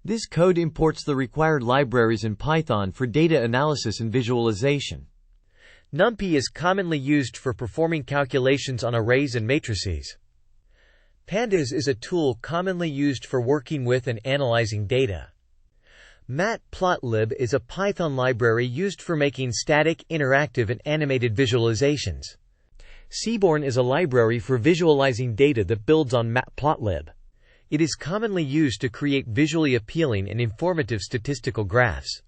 This code imports the required libraries in Python for data analysis and visualization. NumPy is commonly used for performing calculations on arrays and matrices. Pandas is a tool commonly used for working with and analyzing data. Matplotlib is a Python library used for making static, interactive, and animated visualizations. Seaborn is a library for visualizing data that builds on Matplotlib. It is commonly used to create visually appealing and informative statistical graphs.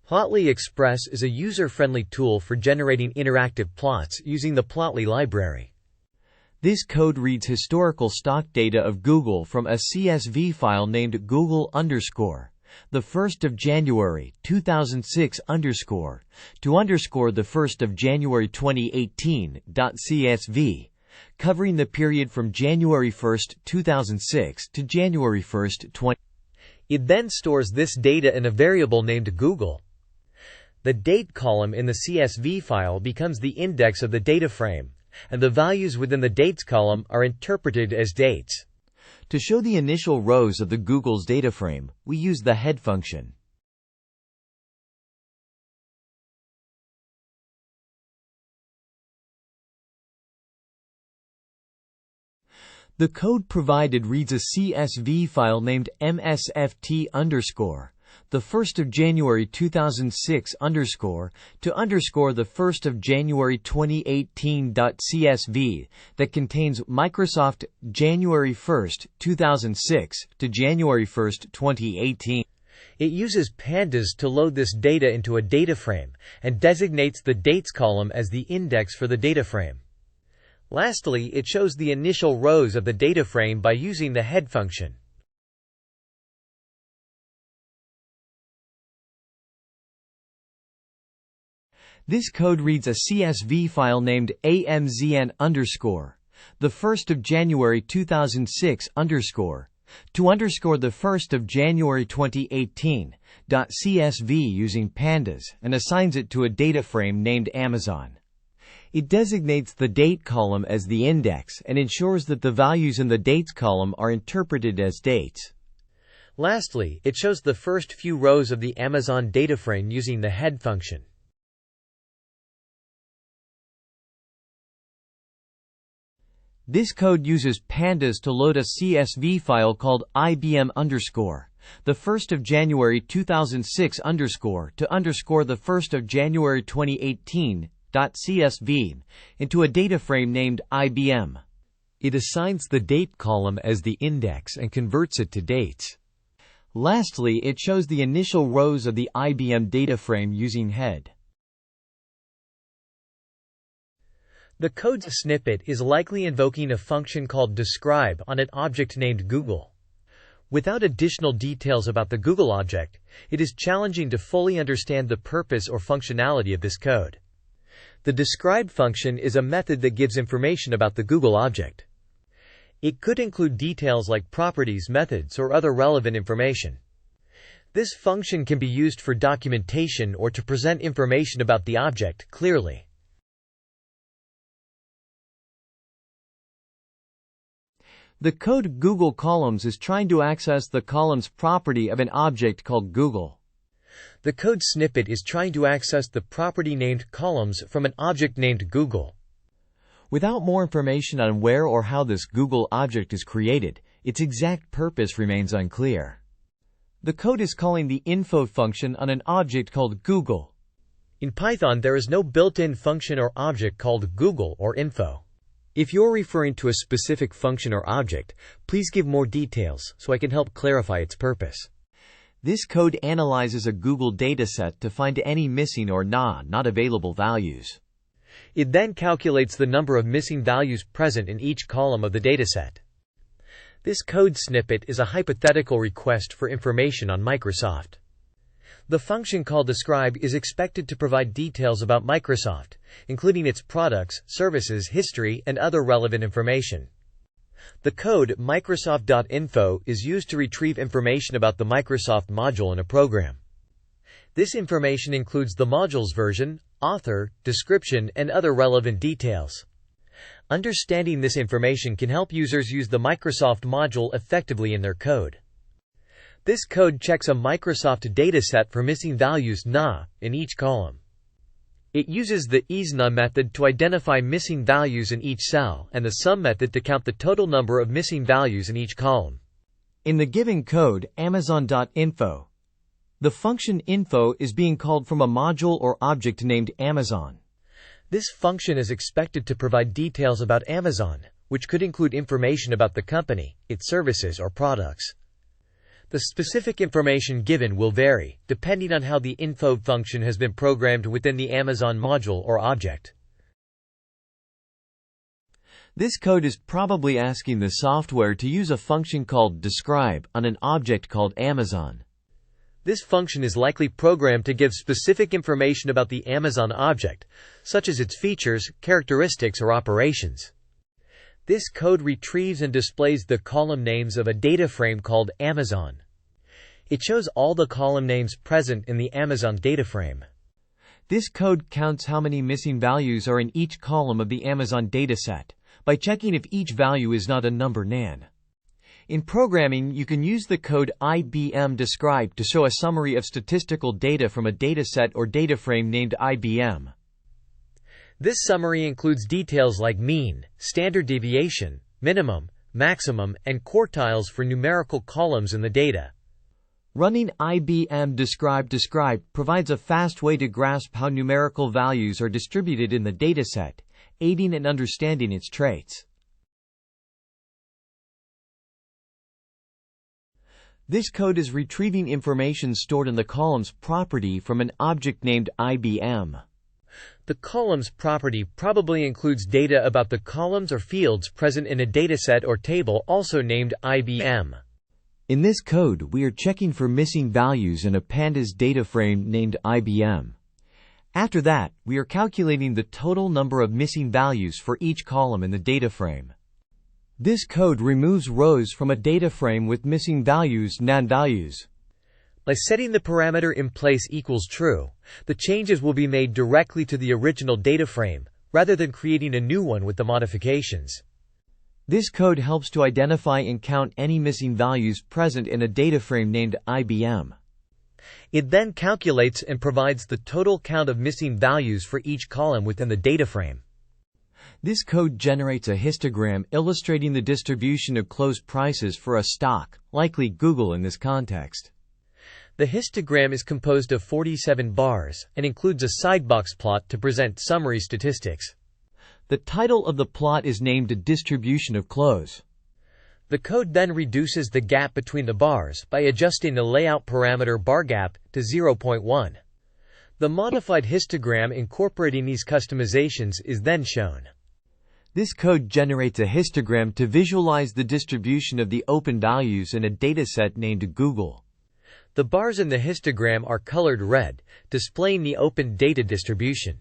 Plotly Express is a user-friendly tool for generating interactive plots using the Plotly library. This code reads historical stock data of Google from a CSV file named Google the 1st of January 2006 to the 1st of January 2018.csv, covering the period from January 1, 2006 to January 1, 20. It then stores this data in a variable named Google. The date column in the CSV file becomes the index of the data frame, and the values within the dates column are interpreted as dates. To show the initial rows of the Google's data frame, we use the head function. The code provided reads a CSV file named msft the 1st of January 2006 to the 1st of January 2018.csv that contains Microsoft January 1, 2006 to January 1, 2018. It uses pandas to load this data into a data frame and designates the dates column as the index for the data frame. Lastly, it shows the initial rows of the data frame by using the head function. This code reads a CSV file named amzn the 1st of January 2006 to the 1st of January 2018.csv using pandas and assigns it to a data frame named Amazon. It designates the date column as the index and ensures that the values in the dates column are interpreted as dates. Lastly, it shows the first few rows of the Amazon data frame using the head function. This code uses pandas to load a CSV file called IBM the 1st of January 2006 to the 1st of January 2018.csv into a data frame named IBM. It assigns the date column as the index and converts it to dates. Lastly, it shows the initial rows of the IBM data frame using head. The code's snippet is likely invoking a function called describe on an object named Google. Without additional details about the Google object, it is challenging to fully understand the purpose or functionality of this code. The describe function is a method that gives information about the Google object. It could include details like properties, methods, or other relevant information. This function can be used for documentation or to present information about the object clearly. The code Google columns is trying to access the columns property of an object called Google. The code snippet is trying to access the property named columns from an object named Google. Without more information on where or how this Google object is created, its exact purpose remains unclear. The code is calling the info function on an object called Google. In Python, there is no built-in function or object called Google or info. If you're referring to a specific function or object, please give more details so I can help clarify its purpose. This code analyzes a Google dataset to find any missing or not available values. It then calculates the number of missing values present in each column of the dataset. This code snippet is a hypothetical request for information on Microsoft. The function called describe is expected to provide details about Microsoft, including its products, services, history, and other relevant information. The code Microsoft.info is used to retrieve information about the Microsoft module in a program. This information includes the module's version, author, description, and other relevant details. Understanding this information can help users use the Microsoft module effectively in their code. This code checks a Microsoft dataset for missing values NA in each column. It uses the ISNA method to identify missing values in each cell and the SUM method to count the total number of missing values in each column. In the given code, Amazon.info, the function info is being called from a module or object named Amazon. This function is expected to provide details about Amazon, which could include information about the company, its services or products. The specific information given will vary, depending on how the info function has been programmed within the Amazon module or object. This code is probably asking the software to use a function called describe on an object called Amazon. This function is likely programmed to give specific information about the Amazon object, such as its features, characteristics, or operations. This code retrieves and displays the column names of a data frame called Amazon. It shows all the column names present in the Amazon data frame. This code counts how many missing values are in each column of the Amazon dataset by checking if each value is not a number nan. In programming, you can use the code IBM describe to show a summary of statistical data from a dataset or data frame named IBM. This summary includes details like mean, standard deviation, minimum, maximum, and quartiles for numerical columns in the data. Running IBM describe provides a fast way to grasp how numerical values are distributed in the dataset, aiding in understanding its traits. This code is retrieving information stored in the columns property from an object named IBM. The columns property probably includes data about the columns or fields present in a dataset or table also named IBM. In this code, we are checking for missing values in a pandas data frame named IBM. After that, we are calculating the total number of missing values for each column in the data frame. This code removes rows from a data frame with missing values nan values. By setting the parameter in place equals true, the changes will be made directly to the original data frame, rather than creating a new one with the modifications. This code helps to identify and count any missing values present in a data frame named IBM. It then calculates and provides the total count of missing values for each column within the data frame. This code generates a histogram illustrating the distribution of close prices for a stock, likely Google in this context. The histogram is composed of 47 bars and includes a sidebox plot to present summary statistics. The title of the plot is named a distribution of close. The code then reduces the gap between the bars by adjusting the layout parameter barGap to 0.1. The modified histogram incorporating these customizations is then shown. This code generates a histogram to visualize the distribution of the open values in a dataset named Google. The bars in the histogram are colored red, displaying the open data distribution.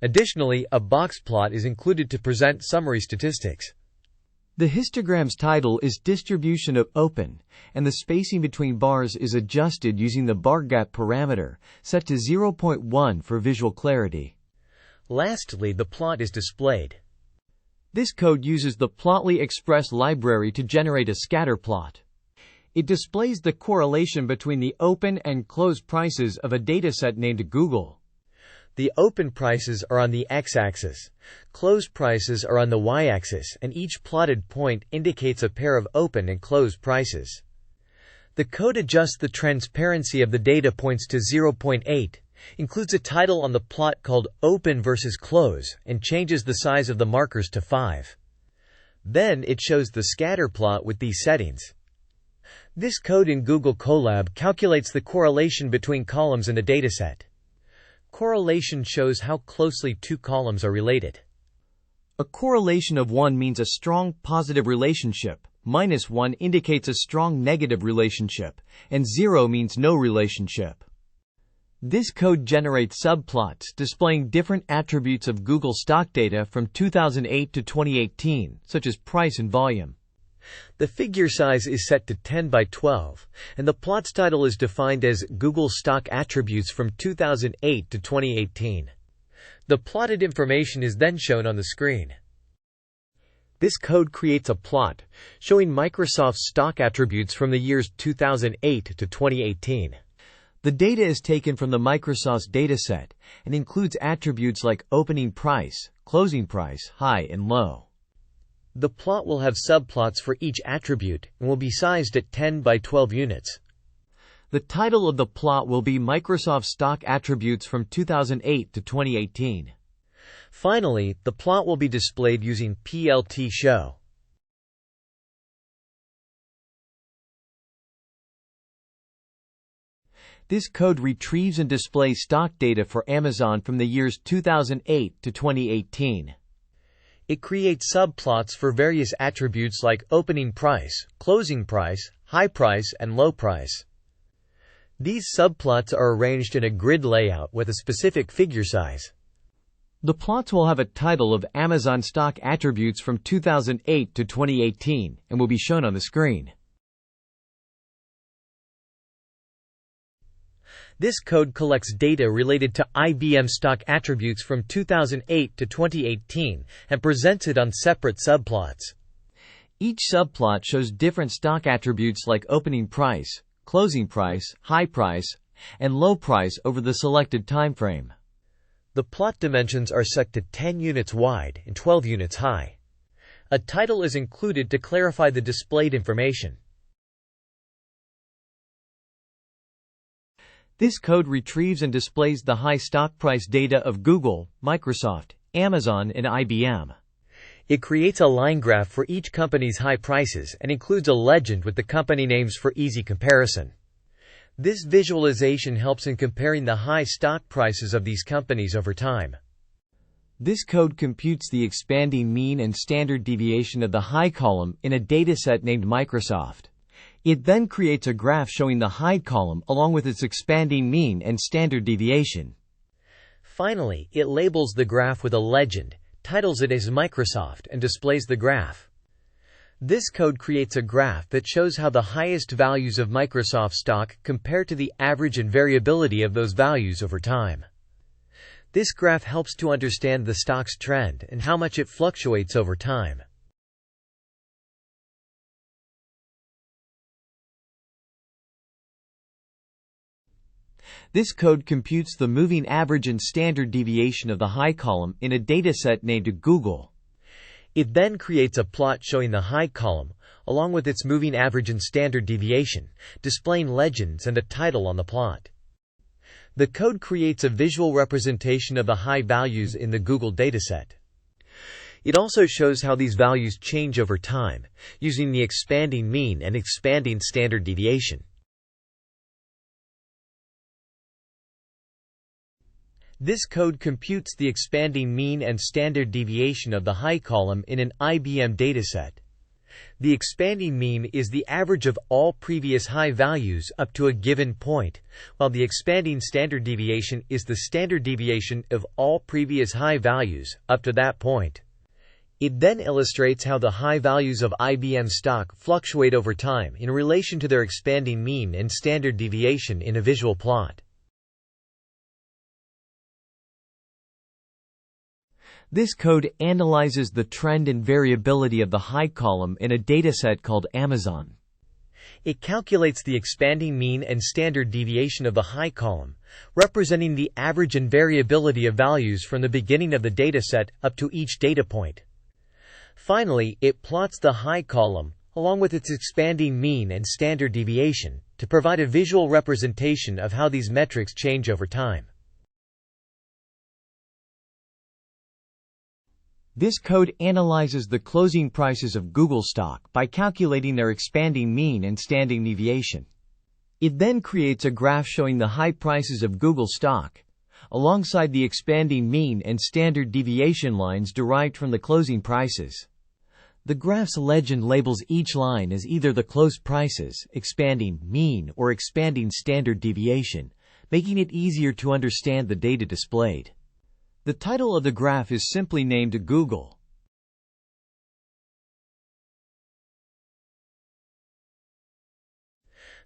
Additionally, a box plot is included to present summary statistics. The histogram's title is Distribution of Open, and the spacing between bars is adjusted using the barGap parameter, set to 0.1 for visual clarity. Lastly, the plot is displayed. This code uses the Plotly Express library to generate a scatter plot. It displays the correlation between the open and close prices of a dataset named Google. The open prices are on the x-axis, close prices are on the y-axis, and each plotted point indicates a pair of open and close prices. The code adjusts the transparency of the data points to 0.8, includes a title on the plot called Open versus Close, and changes the size of the markers to 5. Then it shows the scatter plot with these settings. This code in Google Colab calculates the correlation between columns in a dataset. Correlation shows how closely two columns are related. A correlation of 1 means a strong positive relationship, -1 indicates a strong negative relationship, and 0 means no relationship. This code generates subplots displaying different attributes of Google stock data from 2008 to 2018, such as price and volume. The figure size is set to 10 by 12, and the plot's title is defined as Google Stock Attributes from 2008 to 2018. The plotted information is then shown on the screen. This code creates a plot showing Microsoft's stock attributes from the years 2008 to 2018. The data is taken from the Microsoft's dataset and includes attributes like opening price, closing price, high and low. The plot will have subplots for each attribute and will be sized at 10 by 12 units. The title of the plot will be Microsoft Stock Attributes from 2008 to 2018. Finally, the plot will be displayed using PLT show. This code retrieves and displays stock data for Amazon from the years 2008 to 2018. It creates subplots for various attributes like opening price, closing price, high price, and low price. These subplots are arranged in a grid layout with a specific figure size. The plots will have a title of Amazon Stock Attributes from 2008 to 2018 and will be shown on the screen. This code collects data related to IBM stock attributes from 2008 to 2018 and presents it on separate subplots. Each subplot shows different stock attributes like opening price, closing price, high price, and low price over the selected time frame. The plot dimensions are set to 10 units wide and 12 units high. A title is included to clarify the displayed information. This code retrieves and displays the high stock price data of Google, Microsoft, Amazon, and IBM. It creates a line graph for each company's high prices and includes a legend with the company names for easy comparison. This visualization helps in comparing the high stock prices of these companies over time. This code computes the expanding mean and standard deviation of the high column in a dataset named Microsoft. It then creates a graph showing the high column along with its expanding mean and standard deviation. Finally, it labels the graph with a legend, titles it as Microsoft, and displays the graph. This code creates a graph that shows how the highest values of Microsoft stock compare to the average and variability of those values over time. This graph helps to understand the stock's trend and how much it fluctuates over time. This code computes the moving average and standard deviation of the high column in a dataset named Google. It then creates a plot showing the high column, along with its moving average and standard deviation, displaying legends and a title on the plot. The code creates a visual representation of the high values in the Google dataset. It also shows how these values change over time, using the expanding mean and expanding standard deviation. This code computes the expanding mean and standard deviation of the high column in an IBM dataset. The expanding mean is the average of all previous high values up to a given point, while the expanding standard deviation is the standard deviation of all previous high values up to that point. It then illustrates how the high values of IBM stock fluctuate over time in relation to their expanding mean and standard deviation in a visual plot. This code analyzes the trend and variability of the high column in a dataset called Amazon. It calculates the expanding mean and standard deviation of the high column, representing the average and variability of values from the beginning of the dataset up to each data point. Finally, it plots the high column, along with its expanding mean and standard deviation, to provide a visual representation of how these metrics change over time. This code analyzes the closing prices of Google stock by calculating their expanding mean and standard deviation. It then creates a graph showing the high prices of Google stock, alongside the expanding mean and standard deviation lines derived from the closing prices. The graph's legend labels each line as either the closed prices, expanding mean, or expanding standard deviation, making it easier to understand the data displayed. The title of the graph is simply named Google.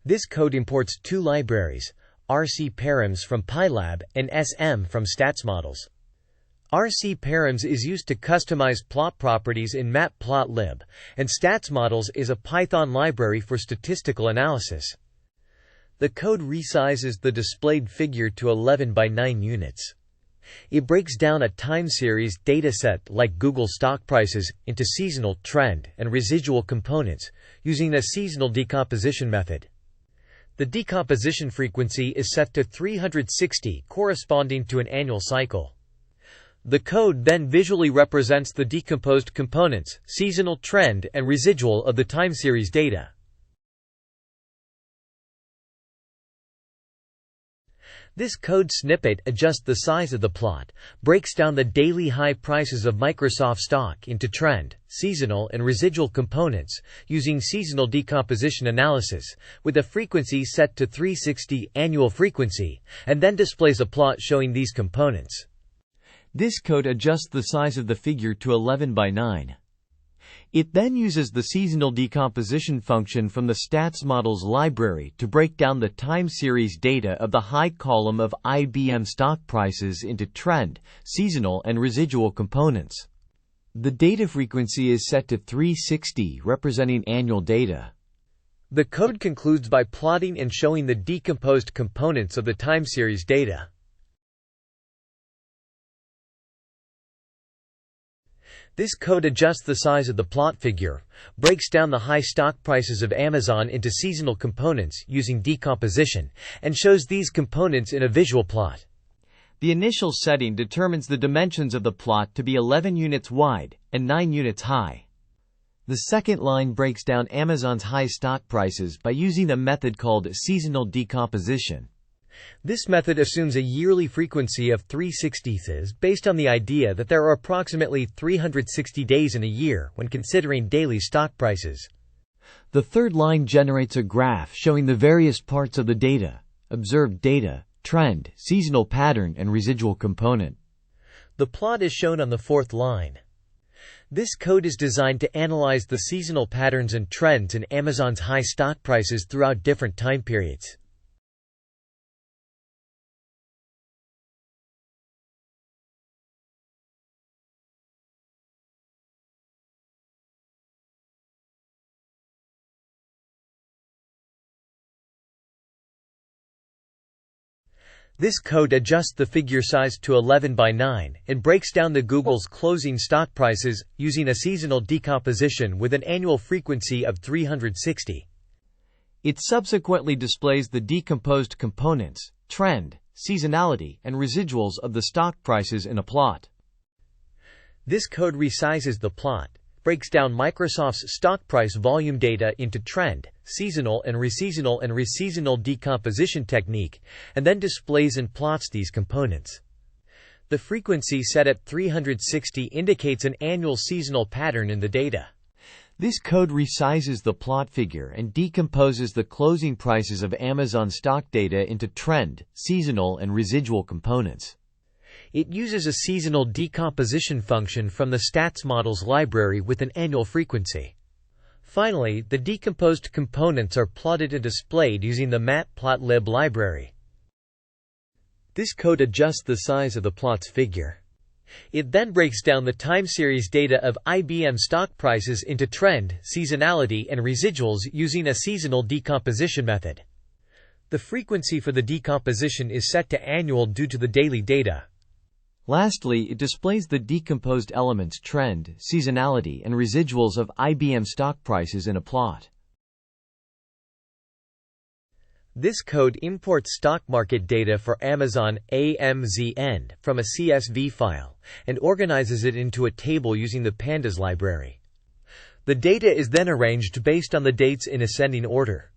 This code imports two libraries, RC Params from PyLab and SM from StatsModels. RC-params is used to customize plot properties in matplotlib, and statsmodels is a Python library for statistical analysis. The code resizes the displayed figure to 11 by 9 units. It breaks down a time series dataset like Google stock prices into seasonal, trend, and residual components using a seasonal decomposition method. The decomposition frequency is set to 360, corresponding to an annual cycle. The code then visually represents the decomposed components, seasonal, trend, and residual of the time series data. This code snippet adjusts the size of the plot, breaks down the daily high prices of Microsoft stock into trend, seasonal, and residual components using seasonal decomposition analysis, with a frequency set to 360 annual frequency, and then displays a plot showing these components. This code adjusts the size of the figure to 11 by 9. It then uses the seasonal decomposition function from the statsmodels library to break down the time series data of the high column of IBM stock prices into trend, seasonal, and residual components. The data frequency is set to 360, representing annual data. The code concludes by plotting and showing the decomposed components of the time series data. This code adjusts the size of the plot figure, breaks down the high stock prices of Amazon into seasonal components using decomposition, and shows these components in a visual plot. The initial setting determines the dimensions of the plot to be 11 units wide and 9 units high. The second line breaks down Amazon's high stock prices by using a method called seasonal decomposition. This method assumes a yearly frequency of 360 based on the idea that there are approximately 360 days in a year when considering daily stock prices. The third line generates a graph showing the various parts of the data: observed data, trend, seasonal pattern, and residual component. The plot is shown on the fourth line. This code is designed to analyze the seasonal patterns and trends in Amazon's high stock prices throughout different time periods. This code adjusts the figure size to 11 by 9 and breaks down the Google's closing stock prices using a seasonal decomposition with an annual frequency of 360. It subsequently displays the decomposed components, trend, seasonality, and residuals of the stock prices in a plot. This code resizes the plot, breaks down Microsoft's stock price volume data into trend, seasonal, and reseasonal decomposition technique, and then displays and plots these components. The frequency set at 360 indicates an annual seasonal pattern in the data. This code resizes the plot figure and decomposes the closing prices of Amazon stock data into trend, seasonal, and residual components. It uses a seasonal decomposition function from the statsmodels library with an annual frequency. Finally, the decomposed components are plotted and displayed using the matplotlib library. This code adjusts the size of the plot's figure. It then breaks down the time series data of IBM stock prices into trend, seasonality, and residuals using a seasonal decomposition method. The frequency for the decomposition is set to annual due to the daily data. Lastly, it displays the decomposed elements trend, seasonality, and residuals of IBM stock prices in a plot. This code imports stock market data for Amazon AMZN from a CSV file and organizes it into a table using the pandas library. The data is then arranged based on the dates in ascending order.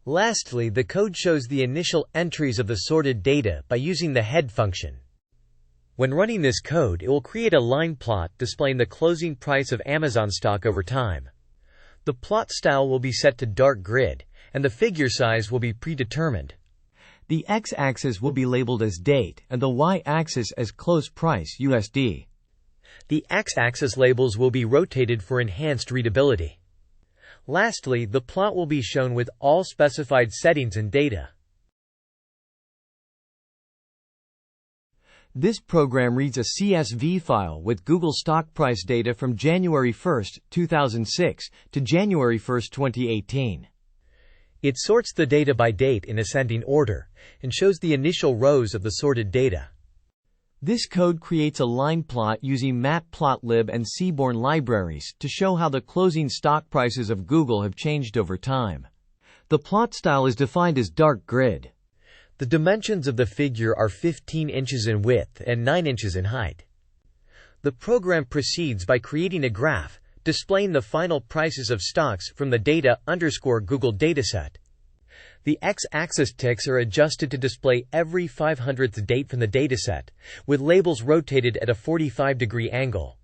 Lastly, the code shows the initial entries of the sorted data by using the head function. When running this code, it will create a line plot displaying the closing price of Amazon stock over time. The plot style will be set to dark grid, and the figure size will be predetermined. The x-axis will be labeled as date and the y-axis as close price USD. The x-axis labels will be rotated for enhanced readability. Lastly, the plot will be shown with all specified settings and data. This program reads a CSV file with Google stock price data from January 1, 2006 to January 1, 2018. It sorts the data by date in ascending order and shows the initial rows of the sorted data. This code creates a line plot using matplotlib and Seaborn libraries to show how the closing stock prices of Google have changed over time. The plot style is defined as dark grid. The dimensions of the figure are 15 inches in width and 9 inches in height. The program proceeds by creating a graph displaying the final prices of stocks from the data_Google dataset. The x-axis ticks are adjusted to display every 500th date from the dataset, with labels rotated at a 45-degree angle.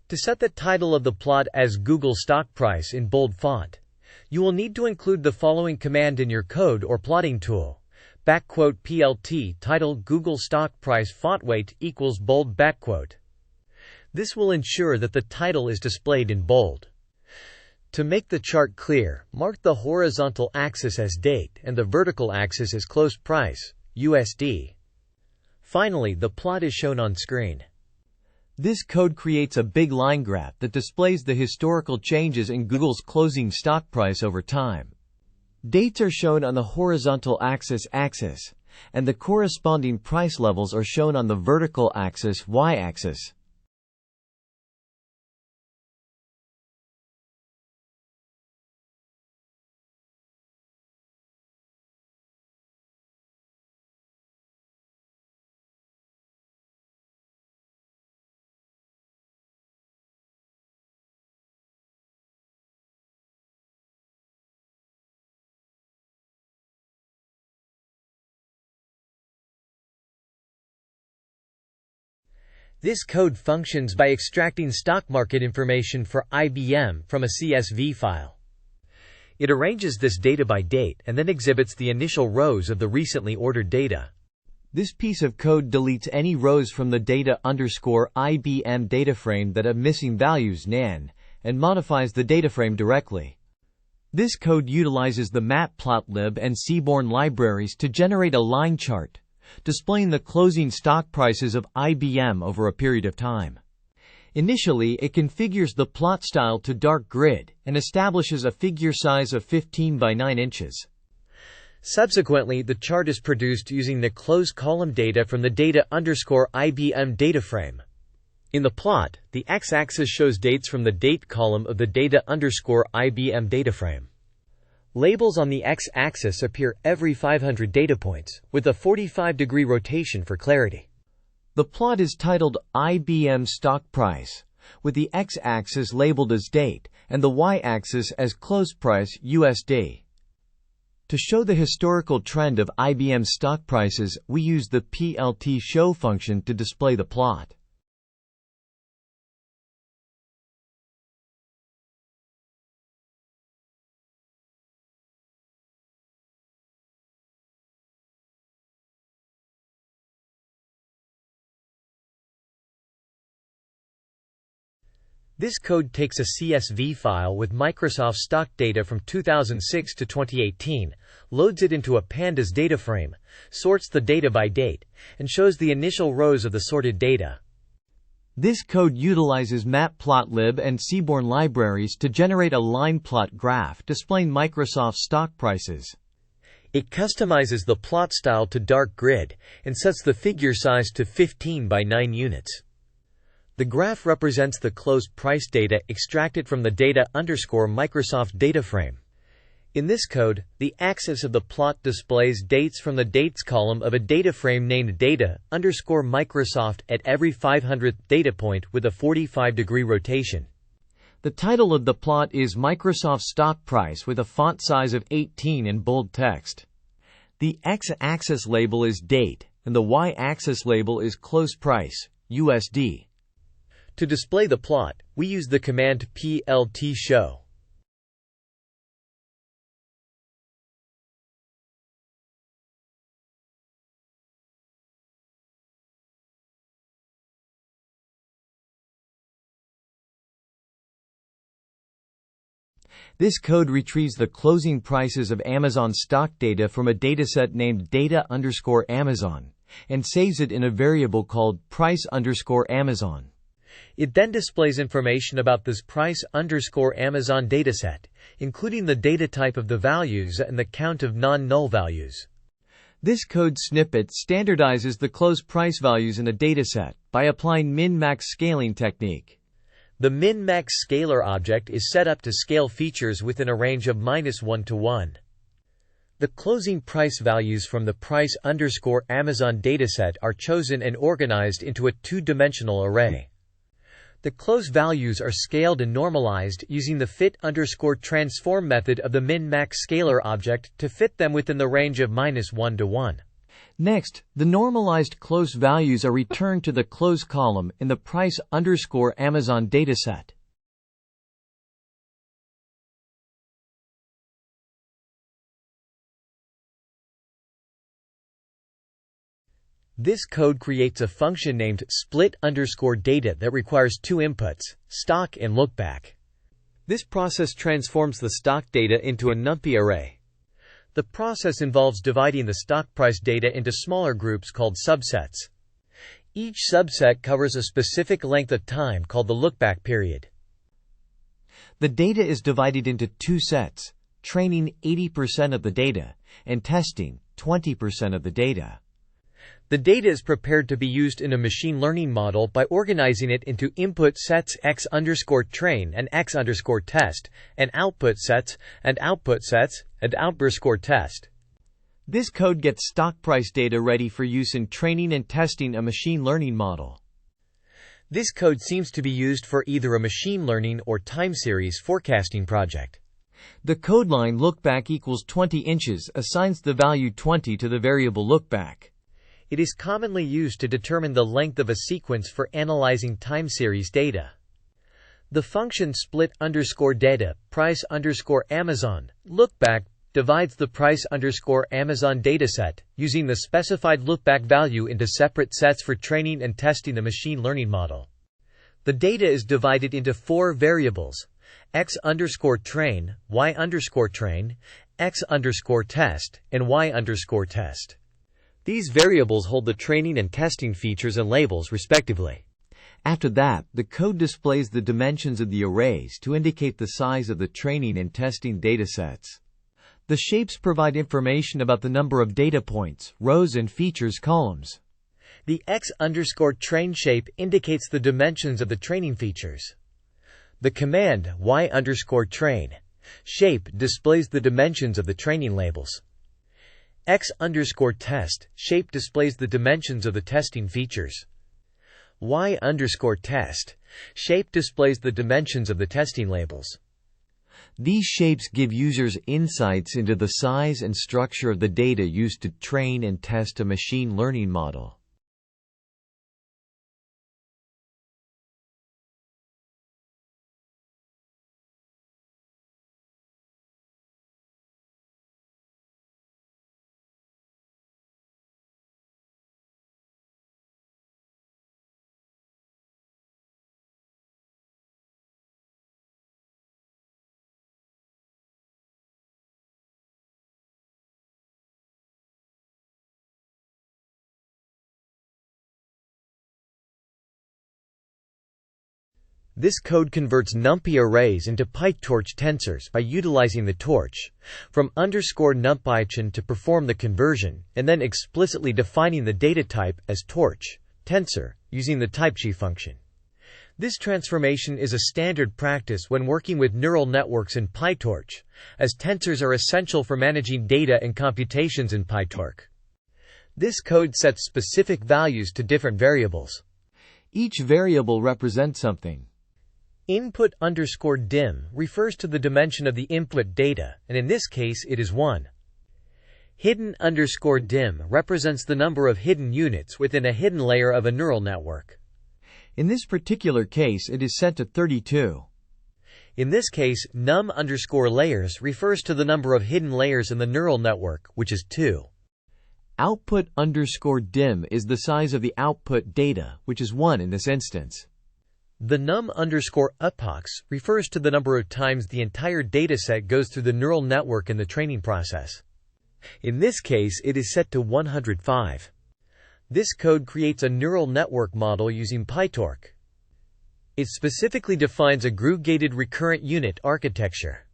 To set the title of the plot as Google stock price in bold font, you will need to include the following command in your code or plotting tool. _plt title Google stock price font weight equals bold _ This will ensure that the title is displayed in bold. To make the chart clear, mark the horizontal axis as date and the vertical axis as close price, USD. Finally, the plot is shown on screen. This code creates a big line graph that displays the historical changes in Google's closing stock price over time. Dates are shown on the horizontal axis, and the corresponding price levels are shown on the vertical axis, y-axis. This code functions by extracting stock market information for IBM from a CSV file. It arranges this data by date and then exhibits the initial rows of the recently ordered data. This piece of code deletes any rows from the data_IBM dataframe that have missing values (NaN) and modifies the dataframe directly. This code utilizes the matplotlib and Seaborn libraries to generate a line chart displaying the closing stock prices of IBM over a period of time. Initially, it configures the plot style to dark grid and establishes a figure size of 15 by 9 inches. Subsequently, the chart is produced using the closed column data from the data_IBM dataframe. In the plot, the x-axis shows dates from the date column of the data_IBM dataframe. Labels on the x-axis appear every 500 data points, with a 45-degree rotation for clarity. The plot is titled IBM stock price, with the x-axis labeled as date and the y-axis as close price, USD. To show the historical trend of IBM stock prices, we use the plt show function to display the plot. This code takes a CSV file with Microsoft stock data from 2006 to 2018, loads it into a pandas data frame, sorts the data by date, and shows the initial rows of the sorted data. This code utilizes matplotlib and Seaborn libraries to generate a line plot graph displaying Microsoft stock prices. It customizes the plot style to dark grid and sets the figure size to 15 by 9 units. The graph represents the closed price data extracted from the data_Microsoft data frame. In this code, the axis of the plot displays dates from the dates column of a data frame named data_Microsoft at every 500th data point with a 45-degree rotation. The title of the plot is Microsoft stock price with a font size of 18 in bold text. The x-axis label is date and the y-axis label is close price, USD. To display the plot, we use the command plt show. This code retrieves the closing prices of Amazon stock data from a dataset named data_Amazon and saves it in a variable called price_Amazon. It then displays information about this price_Amazon dataset, including the data type of the values and the count of non-null values. This code snippet standardizes the close price values in a dataset by applying min-max scaling technique. The min-max scaler object is set up to scale features within a range of -1 to 1. The closing price values from the price_Amazon dataset are chosen and organized into a two-dimensional array. The close values are scaled and normalized using the fit_transform method of the min-max scaler object to fit them within the range of -1 to 1. Next, the normalized close values are returned to the close column in the price_Amazon dataset. This code creates a function named split_data that requires two inputs, stock and lookback. This process transforms the stock data into a NumPy array. The process involves dividing the stock price data into smaller groups called subsets. Each subset covers a specific length of time called the lookback period. The data is divided into two sets, training 80% of the data, and testing 20% of the data. The data is prepared to be used in a machine learning model by organizing it into input sets x_train and x_test, and output sets and out_test. This code gets stock price data ready for use in training and testing a machine learning model. This code seems to be used for either a machine learning or time series forecasting project. The code line lookback equals 20 inches assigns the value 20 to the variable lookback. It is commonly used to determine the length of a sequence for analyzing time series data. The function split_data price_Amazon lookback divides the price_Amazon dataset using the specified lookback value into separate sets for training and testing the machine learning model. The data is divided into four variables: x_train, y_train, x_test, and y_test. These variables hold the training and testing features and labels respectively. After that, the code displays the dimensions of the arrays to indicate the size of the training and testing datasets. The shapes provide information about the number of data points, rows and features columns. The x_train shape indicates the dimensions of the training features. The command y_train shape displays the dimensions of the training labels. x_test shape displays the dimensions of the testing features. y_test shape displays the dimensions of the testing labels. These shapes give users insights into the size and structure of the data used to train and test a machine learning model. This code converts NumPy arrays into PyTorch tensors by utilizing the torch from _NumPy to perform the conversion, and then explicitly defining the data type as torch tensor using the typechef function. This transformation is a standard practice when working with neural networks in PyTorch, as tensors are essential for managing data and computations in PyTorch. This code sets specific values to different variables. Each variable represents something. Input_dim refers to the dimension of the input data, and in this case it is 1. Hidden_dim represents the number of hidden units within a hidden layer of a neural network. In this particular case, it is set to 32. In this case, num_layers refers to the number of hidden layers in the neural network, which is 2. Output_dim is the size of the output data, which is 1 in this instance. The num_epochs refers to the number of times the entire dataset goes through the neural network in the training process. In this case, it is set to 105. This code creates a neural network model using PyTorch. It specifically defines a GRU-gated recurrent unit architecture.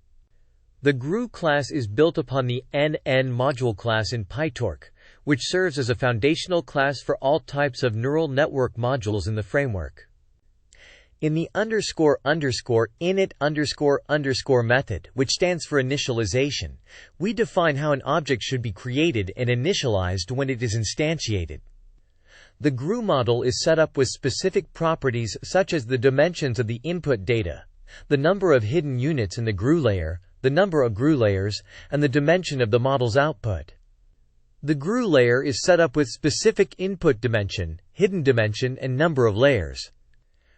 The GRU class is built upon the NN module class in PyTorch, which serves as a foundational class for all types of neural network modules in the framework. In the __init___ method, which stands for initialization, we define how an object should be created and initialized when it is instantiated. The GRU model is set up with specific properties such as the dimensions of the input data, the number of hidden units in the GRU layer, the number of GRU layers, and the dimension of the model's output. The GRU layer is set up with specific input dimension, hidden dimension, and number of layers.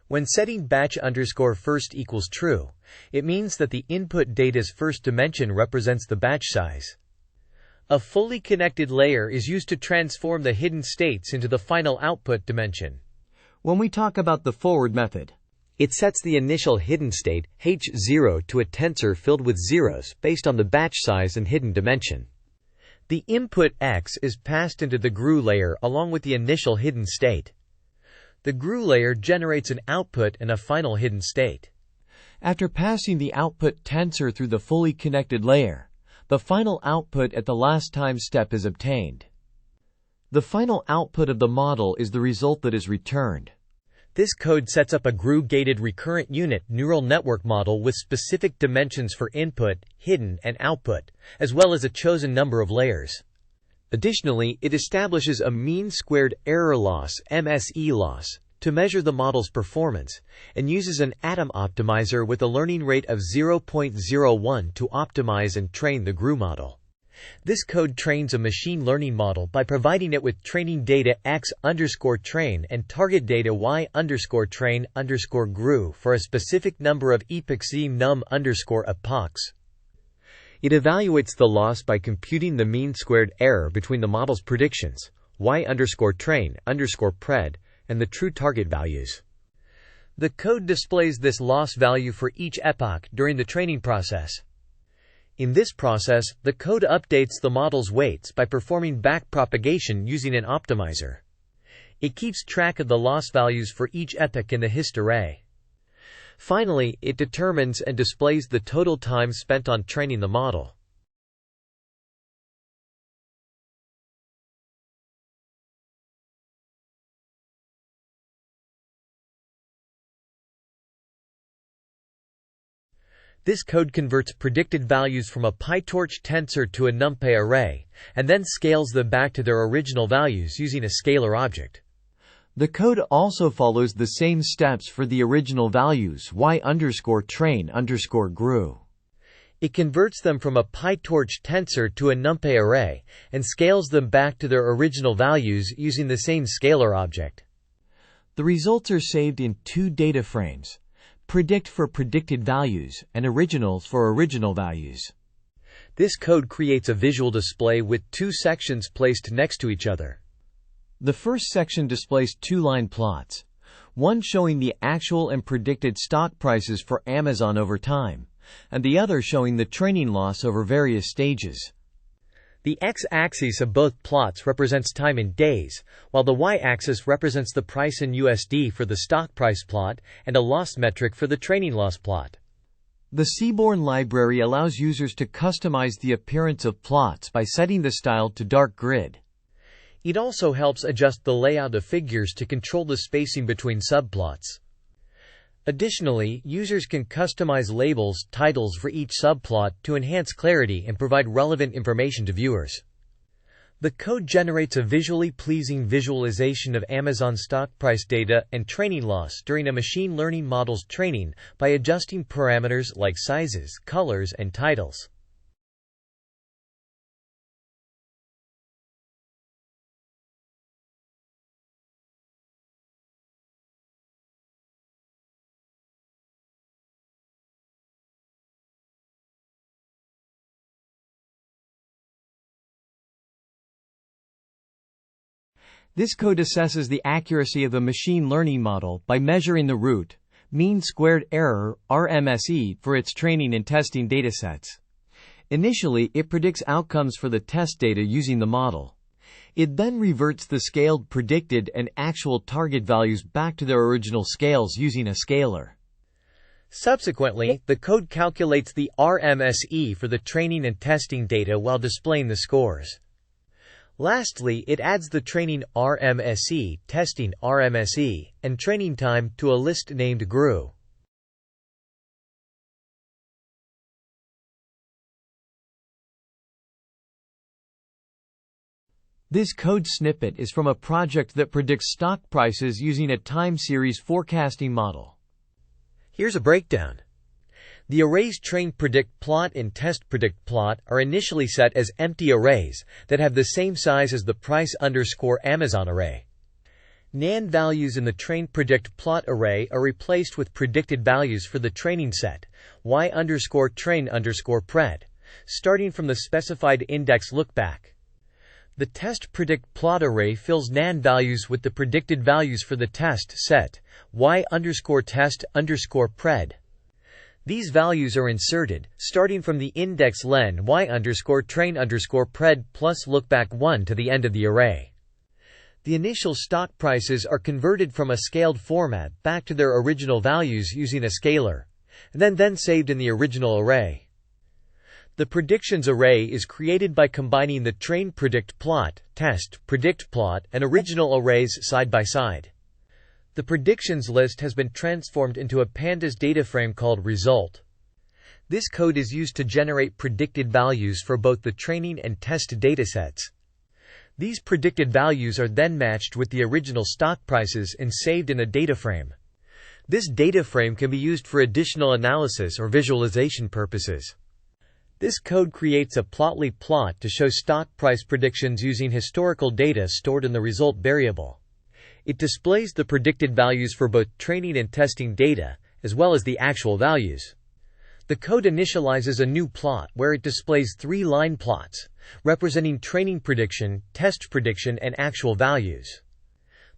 When setting batch_first equals true, it means that the input data's first dimension represents the batch size. A fully connected layer is used to transform the hidden states into the final output dimension. When we talk about the forward method, it sets the initial hidden state, H0, to a tensor filled with zeros based on the batch size and hidden dimension. The input X is passed into the GRU layer along with the initial hidden state. The GRU layer generates an output and a final hidden state. After passing the output tensor through the fully connected layer, the final output at the last time step is obtained. The final output of the model is the result that is returned. This code sets up a GRU-gated recurrent unit neural network model with specific dimensions for input, hidden, and output, as well as a chosen number of layers. Additionally, it establishes a mean squared error loss (MSE) loss to measure the model's performance, and uses an atom optimizer with a learning rate of 0.01 to optimize and train the GRU model. This code trains a machine learning model by providing it with training data X_train and target data Y_train_GRU for a specific number of epochs num_epochs. It evaluates the loss by computing the mean squared error between the model's predictions, Y_train_pred, and the true target values. The code displays this loss value for each epoch during the training process. In this process, the code updates the model's weights by performing backpropagation using an optimizer. It keeps track of the loss values for each epoch in the hist array. Finally, it determines and displays the total time spent on training the model. This code converts predicted values from a PyTorch tensor to a NumPy array, and then scales them back to their original values using a scalar object. The code also follows the same steps for the original values Y_train_GRU. It converts them from a PyTorch tensor to a NumPy array, and scales them back to their original values using the same scalar object. The results are saved in two data frames: predict for predicted values and originals for original values. This code creates a visual display with two sections placed next to each other. The first section displays two line plots, one showing the actual and predicted stock prices for Amazon over time, and the other showing the training loss over various stages. The x-axis of both plots represents time in days, while the y-axis represents the price in USD for the stock price plot and a loss metric for the training loss plot. The Seaborn library allows users to customize the appearance of plots by setting the style to dark grid. It also helps adjust the layout of figures to control the spacing between subplots. Additionally, users can customize labels, titles for each subplot to enhance clarity and provide relevant information to viewers. The code generates a visually pleasing visualization of Amazon stock price data and training loss during a machine learning model's training by adjusting parameters like sizes, colors, and titles. This code assesses the accuracy of the machine learning model by measuring the root, mean squared error, RMSE, for its training and testing datasets. Initially, it predicts outcomes for the test data using the model. It then reverts the scaled predicted and actual target values back to their original scales using a scaler. Subsequently, the code calculates the RMSE for the training and testing data while displaying the scores. Lastly, it adds the training RMSE, testing RMSE, and training time to a list named GRU. This code snippet is from a project that predicts stock prices using a time series forecasting model. Here's a breakdown. The arrays train predict plot and test predict plot are initially set as empty arrays that have the same size as the price_Amazon array. NaN values in the train predict plot array are replaced with predicted values for the training set, y_train_pred, starting from the specified index lookback. The test predict plot array fills NaN values with the predicted values for the test set, y_test_pred. These values are inserted, starting from the index len y_train_pred plus lookback 1 to the end of the array. The initial stock prices are converted from a scaled format back to their original values using a scaler, and then saved in the original array. The predictions array is created by combining the train predict plot, test predict plot, and original arrays side by side. The predictions list has been transformed into a pandas data frame called result. This code is used to generate predicted values for both the training and test datasets. These predicted values are then matched with the original stock prices and saved in a data frame. This data frame can be used for additional analysis or visualization purposes. This code creates a plotly plot to show stock price predictions using historical data stored in the result variable. It displays the predicted values for both training and testing data, as well as the actual values. The code initializes a new plot where it displays 3 line plots, representing training prediction, test prediction, and actual values.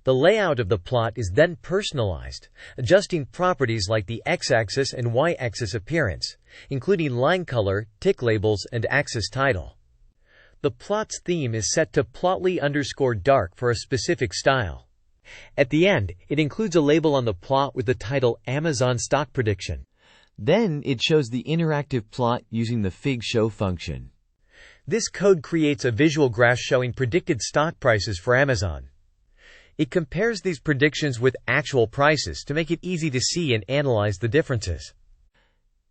The layout of the plot is then personalized, adjusting properties like the x-axis and y-axis appearance, including line color, tick labels, and axis title. The plot's theme is set to plotly_dark for a specific style. At the end, it includes a label on the plot with the title Amazon Stock Prediction. Then it shows the interactive plot using the fig show function. This code creates a visual graph showing predicted stock prices for Amazon. It compares these predictions with actual prices to make it easy to see and analyze the differences.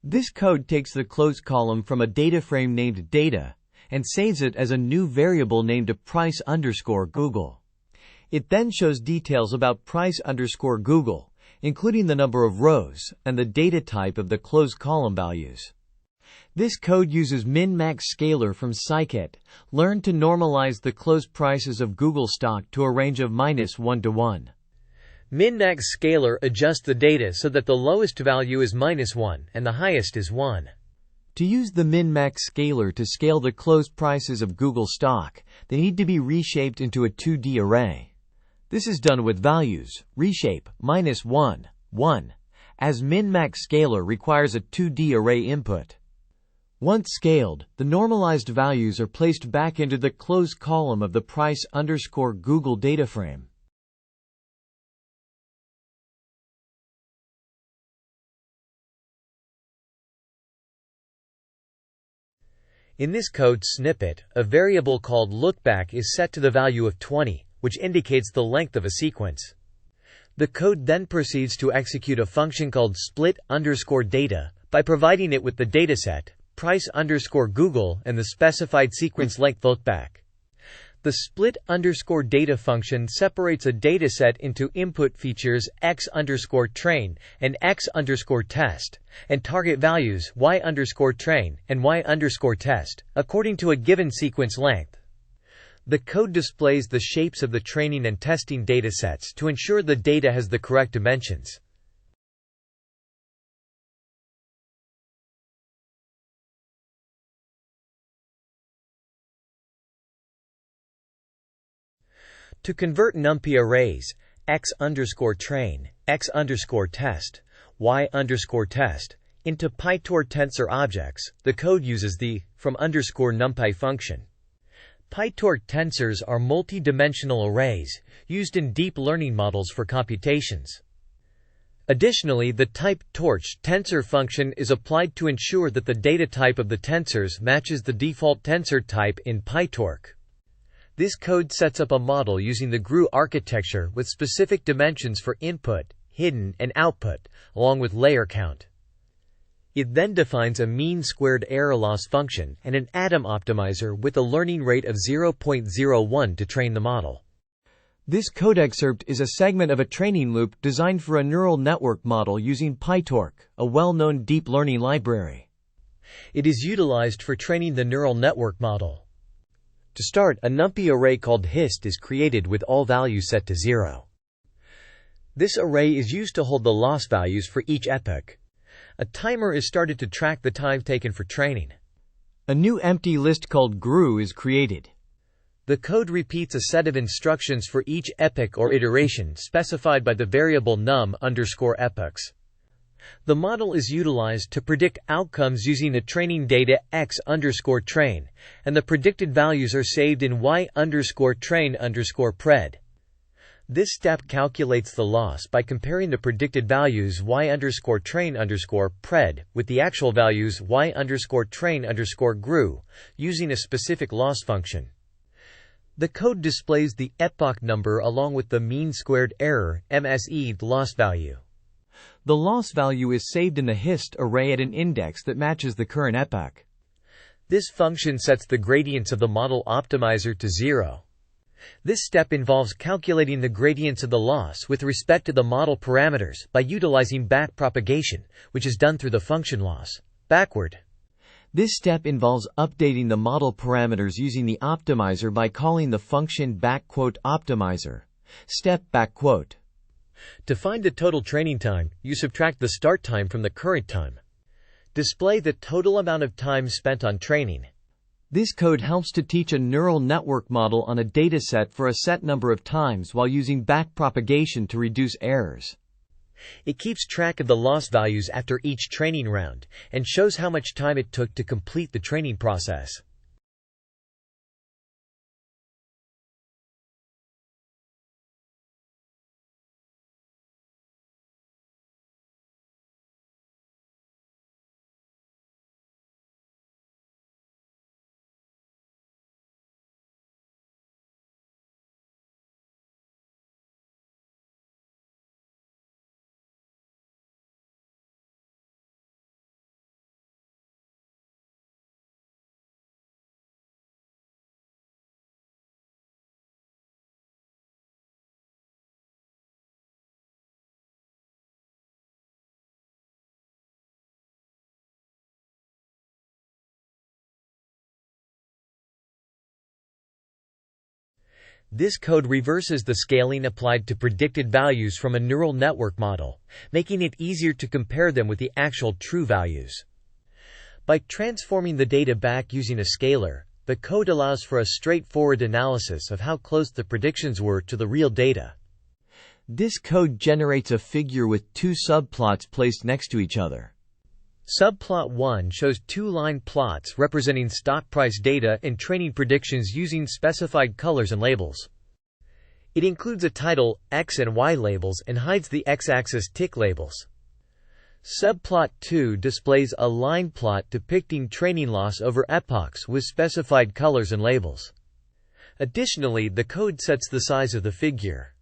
This code takes the closed column from a data frame named data and saves it as a new variable named price_Google. It then shows details about price_Google, including the number of rows and the data type of the closed column values. This code uses min-max scaler from scikit, learned to normalize the closed prices of Google stock to a range of -1 to 1. Min-max scaler adjusts the data so that the lowest value is -1 and the highest is 1. To use the min-max scaler to scale the closed prices of Google stock, they need to be reshaped into a 2D array. This is done with values, reshape, -1, 1, as min-max scaler requires a 2D array input. Once scaled, the normalized values are placed back into the closed column of the price_Google data frame. In this code snippet, a variable called lookback is set to the value of 20, which indicates the length of a sequence. The code then proceeds to execute a function called split_data by providing it with the dataset, price_Google, and the specified sequence length lookback. The split_data function separates a dataset into input features x_train and x_test, and target values y_train and y_test, according to a given sequence length. The code displays the shapes of the training and testing datasets to ensure the data has the correct dimensions. To convert NumPy arrays x_train, x_test, y_test into PyTorch tensor objects, the code uses the from_NumPy function. PyTorch tensors are multi-dimensional arrays, used in deep learning models for computations. Additionally, the type torch tensor function is applied to ensure that the data type of the tensors matches the default tensor type in PyTorch. This code sets up a model using the GRU architecture with specific dimensions for input, hidden, and output, along with layer count. It then defines a mean squared error loss function and an atom optimizer with a learning rate of 0.01 to train the model. This code excerpt is a segment of a training loop designed for a neural network model using PyTorch, a well-known deep learning library. It is utilized for training the neural network model. To start, a NumPy array called hist is created with all values set to 0. This array is used to hold the loss values for each epoch. A timer is started to track the time taken for training. A new empty list called GRU is created. The code repeats a set of instructions for each epoch or iteration specified by the variable num_epochs. The model is utilized to predict outcomes using the training data x_train, and the predicted values are saved in y_train_pred. This step calculates the loss by comparing the predicted values y_train_pred with the actual values y_train_gru using a specific loss function. The code displays the epoch number along with the mean squared error (MSE) loss value. The loss value is saved in the hist array at an index that matches the current epoch. This function sets the gradients of the model optimizer to 0. This step involves calculating the gradients of the loss with respect to the model parameters by utilizing backpropagation, which is done through the function loss backward. This step involves updating the model parameters using the optimizer by calling the function _optimizer. Step _. To find the total training time, you subtract the start time from the current time. Display the total amount of time spent on training. This code helps to teach a neural network model on a dataset for a set number of times while using backpropagation to reduce errors. It keeps track of the loss values after each training round, and shows how much time it took to complete the training process. This code reverses the scaling applied to predicted values from a neural network model, making it easier to compare them with the actual true values. By transforming the data back using a scaler, the code allows for a straightforward analysis of how close the predictions were to the real data. This code generates a figure with two subplots placed next to each other. Subplot 1 shows two line plots representing stock price data and training predictions using specified colors and labels. It includes a title, X and Y labels, and hides the X-axis tick labels. Subplot 2 displays a line plot depicting training loss over epochs with specified colors and labels. Additionally, the code sets the size of the figure.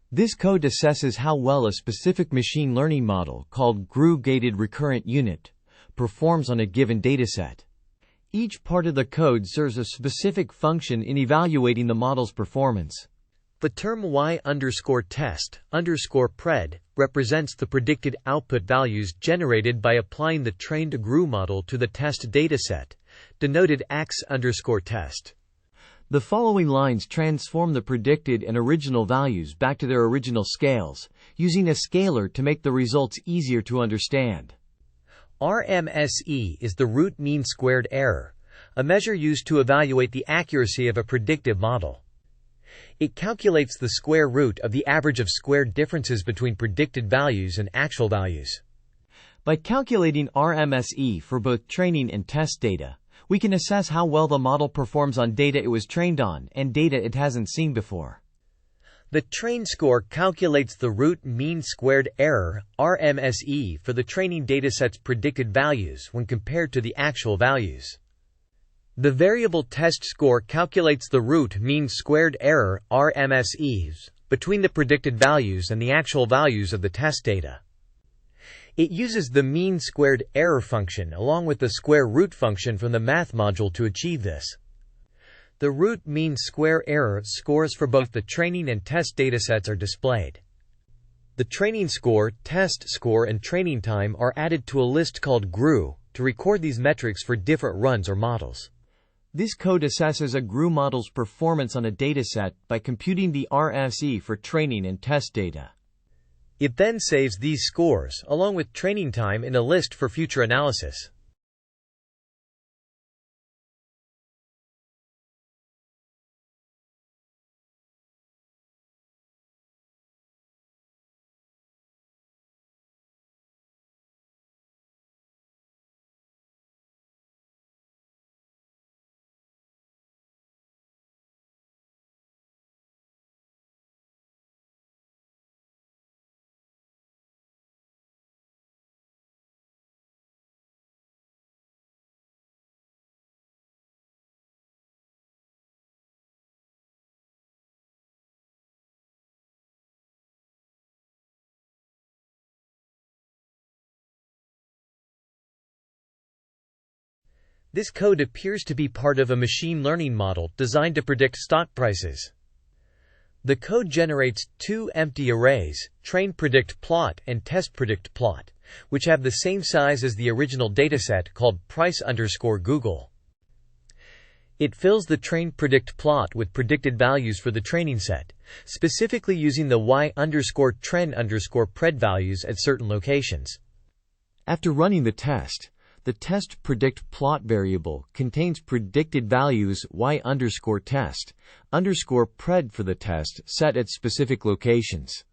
This code assesses how well a specific machine learning model, called GRU-gated recurrent unit, performs on a given dataset. Each part of the code serves a specific function in evaluating the model's performance. The term y_test_pred represents the predicted output values generated by applying the trained GRU model to the test dataset, denoted x_test. The following lines transform the predicted and original values back to their original scales, using a scaler to make the results easier to understand. RMSE is the root mean squared error, a measure used to evaluate the accuracy of a predictive model. It calculates the square root of the average of squared differences between predicted values and actual values. By calculating RMSE for both training and test data, we can assess how well the model performs on data it was trained on and data it hasn't seen before. The train score calculates the root mean squared error, RMSE, for the training dataset's predicted values when compared to the actual values. The variable test score calculates the root mean squared error, RMSEs, between the predicted values and the actual values of the test data. It uses the mean squared error function along with the square root function from the math module to achieve this. The root mean square error scores for both the training and test datasets are displayed. The training score, test score, and training time are added to a list called GRU to record these metrics for different runs or models. This code assesses a GRU model's performance on a dataset by computing the RMSE for training and test data. It then saves these scores, along with training time, in a list for future analysis. This code appears to be part of a machine learning model designed to predict stock prices. The code generates two empty arrays, train predict plot and test predict plot, which have the same size as the original dataset called price_Google. It fills the train predict plot with predicted values for the training set, specifically using the y_trend_pred values at certain locations. After running the test predict plot variable contains predicted values y_test_pred for the test set at specific locations.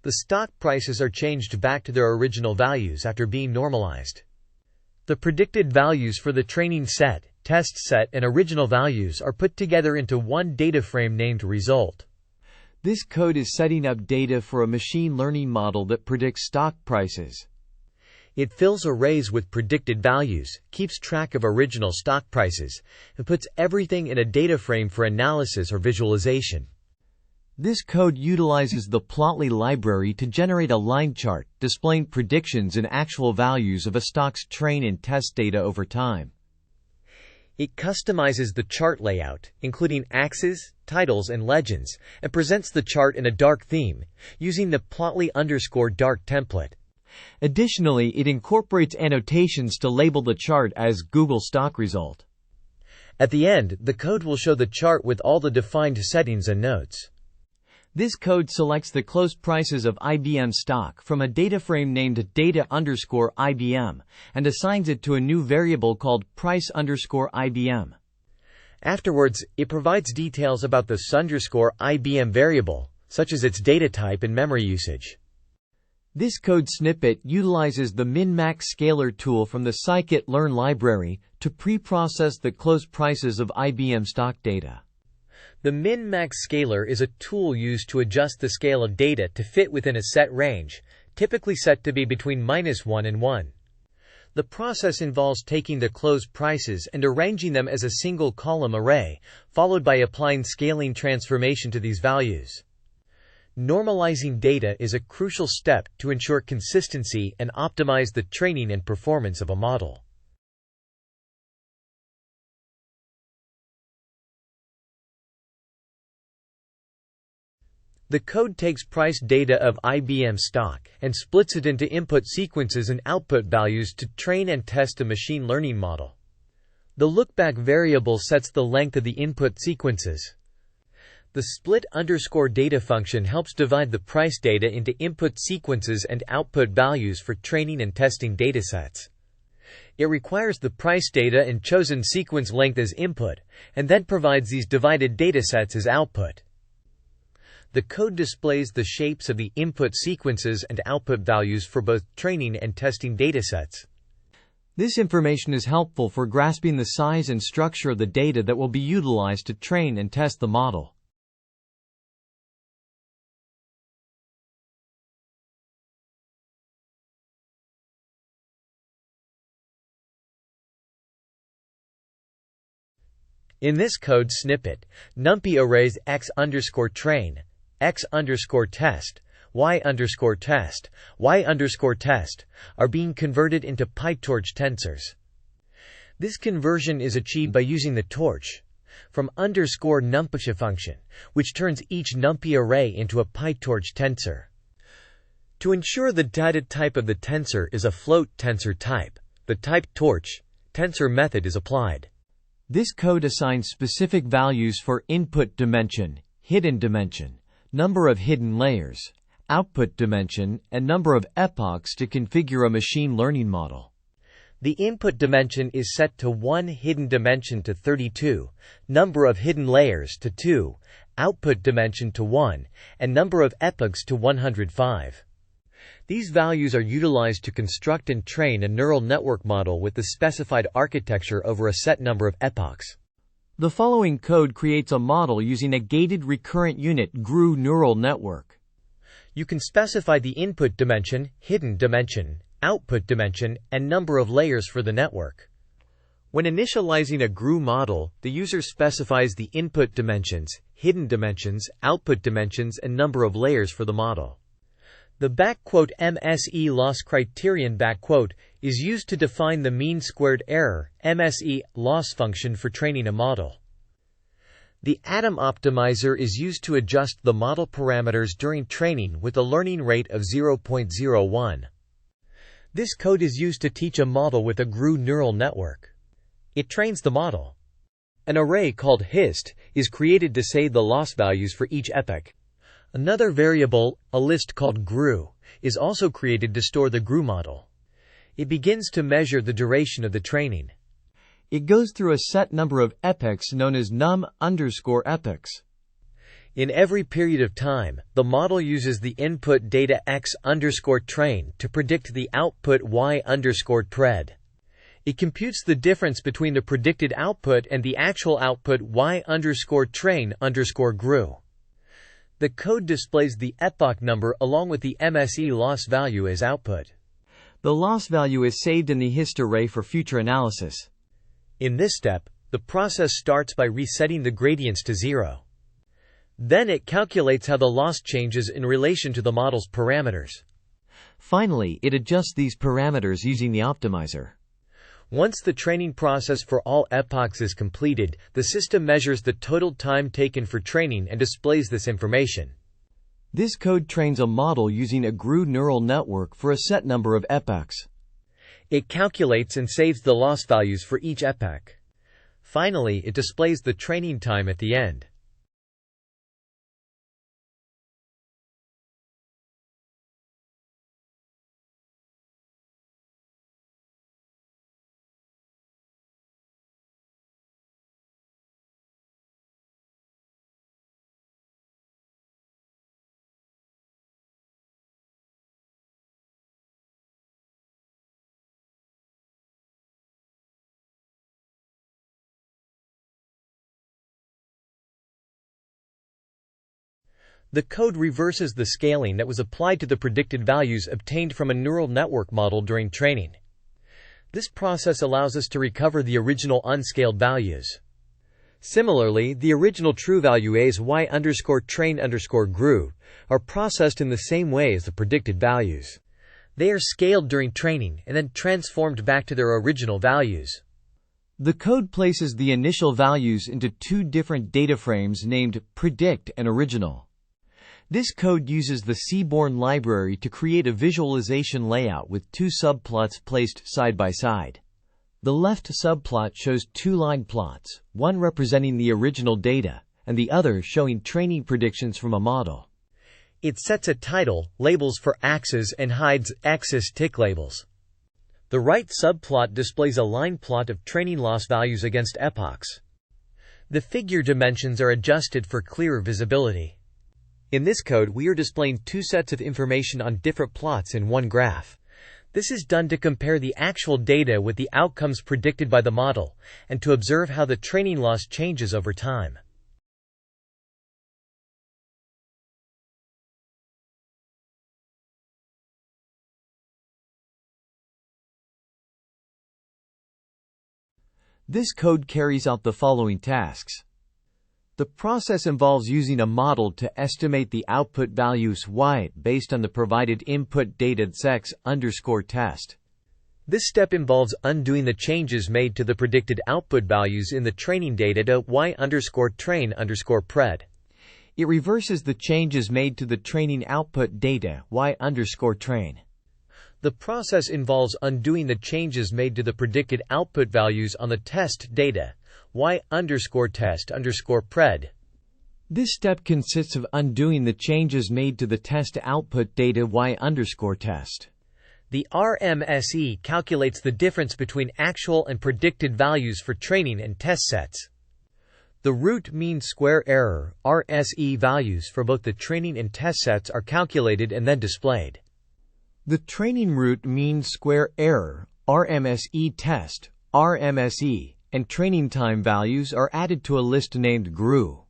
The stock prices are changed back to their original values after being normalized. The predicted values for the training set, test set, and original values are put together into one data frame named result. This code is setting up data for a machine learning model that predicts stock prices. It fills arrays with predicted values, keeps track of original stock prices, and puts everything in a data frame for analysis or visualization. This code utilizes the Plotly library to generate a line chart displaying predictions and actual values of a stock's train and test data over time. It customizes the chart layout, including axes, titles, and legends, and presents the chart in a dark theme, using the Plotly_dark template. Additionally, it incorporates annotations to label the chart as Google stock result. At the end, the code will show the chart with all the defined settings and notes. This code selects the close prices of IBM stock from a data frame named data_IBM and assigns it to a new variable called price_IBM. Afterwards, it provides details about the _IBM variable, such as its data type and memory usage. This code snippet utilizes the min-max scaler tool from the scikit-learn library to pre-process the close prices of IBM stock data. The min-max scaler is a tool used to adjust the scale of data to fit within a set range, typically set to be between -1 and 1. The process involves taking the close prices and arranging them as a single column array, followed by applying scaling transformation to these values. Normalizing data is a crucial step to ensure consistency and optimize the training and performance of a model. The code takes price data of IBM stock and splits it into input sequences and output values to train and test a machine learning model. The lookback variable sets the length of the input sequences. The split_data function helps divide the price data into input sequences and output values for training and testing datasets. It requires the price data and chosen sequence length as input, and then provides these divided datasets as output. The code displays the shapes of the input sequences and output values for both training and testing datasets. This information is helpful for grasping the size and structure of the data that will be utilized to train and test the model. In this code snippet, NumPy arrays x_train, x_test, y_test, y_test are being converted into PyTorch tensors. This conversion is achieved by using the torch from _numpy function, which turns each NumPy array into a PyTorch tensor. To ensure the data type of the tensor is a float tensor type, the type torch tensor method is applied. This code assigns specific values for input dimension, hidden dimension, number of hidden layers, output dimension, and number of epochs to configure a machine learning model. The input dimension is set to 1, hidden dimension to 32, number of hidden layers to 2, output dimension to 1, and number of epochs to 105. These values are utilized to construct and train a neural network model with the specified architecture over a set number of epochs. The following code creates a model using a gated recurrent unit GRU neural network. You can specify the input dimension, hidden dimension, output dimension, and number of layers for the network. When initializing a GRU model, the user specifies the input dimensions, hidden dimensions, output dimensions, and number of layers for the model. The "MSE loss criterion" is used to define the mean squared error (MSE) loss function for training a model. The Atom optimizer is used to adjust the model parameters during training with a learning rate of 0.01. This code is used to teach a model with a GRU neural network. It trains the model. An array called hist is created to save the loss values for each epoch. Another variable, a list called GRU, is also created to store the GRU model. It begins to measure the duration of the training. It goes through a set number of epochs known as num_epochs. In every period of time, the model uses the input data x_train to predict the output y_pred. It computes the difference between the predicted output and the actual output y_train_GRU. The code displays the epoch number along with the MSE loss value as output. The loss value is saved in the hist array for future analysis. In this step, the process starts by resetting the gradients to 0. Then it calculates how the loss changes in relation to the model's parameters. Finally, it adjusts these parameters using the optimizer. Once the training process for all epochs is completed, the system measures the total time taken for training and displays this information. This code trains a model using a GRU neural network for a set number of epochs. It calculates and saves the loss values for each epoch. Finally, it displays the training time at the end. The code reverses the scaling that was applied to the predicted values obtained from a neural network model during training. This process allows us to recover the original unscaled values. Similarly, the original true value A's y_train_GRU are processed in the same way as the predicted values. They are scaled during training and then transformed back to their original values. The code places the initial values into two different data frames named predict and original. This code uses the Seaborn library to create a visualization layout with two subplots placed side by side. The left subplot shows two line plots, one representing the original data, and the other showing training predictions from a model. It sets a title, labels for axes, and hides axis tick labels. The right subplot displays a line plot of training loss values against epochs. The figure dimensions are adjusted for clearer visibility. In this code, we are displaying two sets of information on different plots in one graph. This is done to compare the actual data with the outcomes predicted by the model, and to observe how the training loss changes over time. This code carries out the following tasks. The process involves using a model to estimate the output values y based on the provided input data x_test. This step involves undoing the changes made to the predicted output values in the training data to y_train_pred. It reverses the changes made to the training output data y_train. The process involves undoing the changes made to the predicted output values on the test data y_test_pred. This step consists of undoing the changes made to the test output data y_test. The RMSE calculates the difference between actual and predicted values for training and test sets. The root mean square error RSE values for both the training and test sets are calculated and then displayed. The training root mean square error RMSE test, RMSE, and training time values are added to a list named GRU.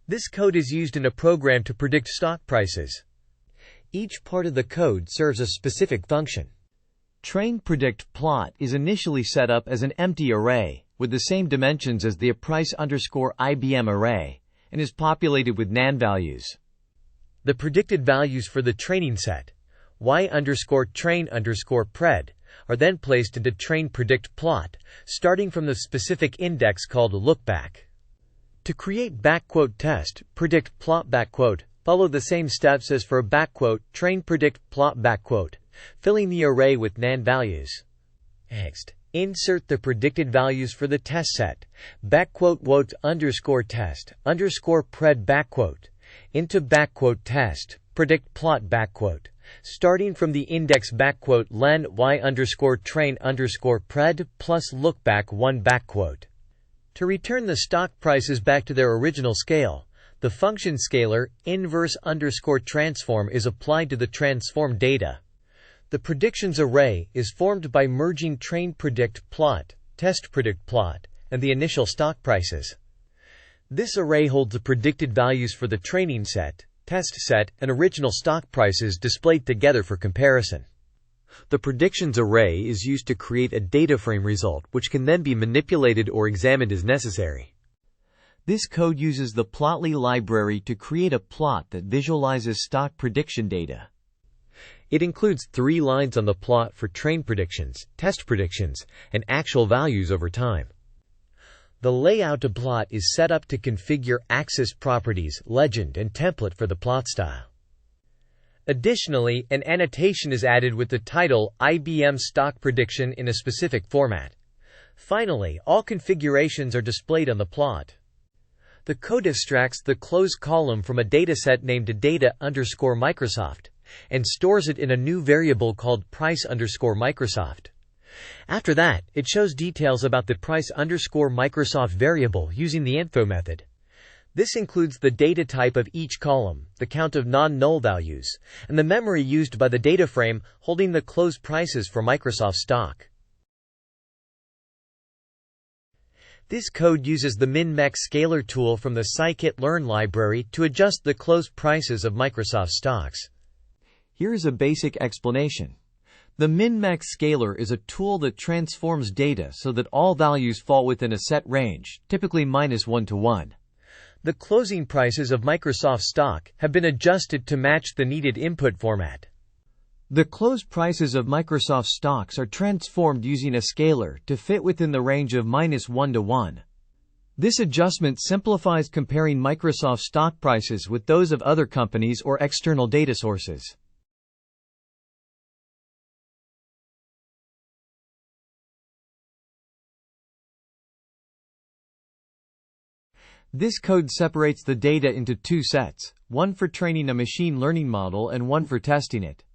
This code is used in a program to predict stock prices. Each part of the code serves a specific function. Train predict plot is initially set up as an empty array with the same dimensions as the price_IBM array and is populated with NaN values. The predicted values for the training set y_train_pred are then placed into train predict plot, starting from the specific index called lookback. To create _test predict plot follow the same steps as for train predict plot filling the array with NaN values. Next, insert the predicted values for the test set _test_pred into _test predict plot starting from the index len y_train_pred plus lookback 1 . To return the stock prices back to their original scale, the function scalar inverse_transform is applied to the transformed data. The predictions array is formed by merging train predict plot, test predict plot, and the initial stock prices. This array holds the predicted values for the training set, test set, and original stock prices displayed together for comparison. The predictions array is used to create a data frame result, which can then be manipulated or examined as necessary. This code uses the Plotly library to create a plot that visualizes stock prediction data. It includes 3 lines on the plot for train predictions, test predictions, and actual values over time. The layout to plot is set up to configure axis properties, legend, and template for the plot style. Additionally, an annotation is added with the title IBM stock prediction in a specific format. Finally, all configurations are displayed on the plot. The code extracts the closed column from a dataset named data_Microsoft and stores it in a new variable called price_Microsoft. After that, it shows details about the price_Microsoft variable using the info method. This includes the data type of each column, the count of non-null values, and the memory used by the data frame holding the closed prices for Microsoft stock. This code uses the min-mex scalar tool from the scikit-learn library to adjust the closed prices of Microsoft stocks. Here is a basic explanation. The min-mex scalar is a tool that transforms data so that all values fall within a set range, typically -1 to 1. The closing prices of Microsoft stock have been adjusted to match the needed input format. The closed prices of Microsoft stocks are transformed using a scalar to fit within the range of -1 to 1. This adjustment simplifies comparing Microsoft stock prices with those of other companies or external data sources. This code separates the data into two sets, one for training a machine learning model and one for testing it.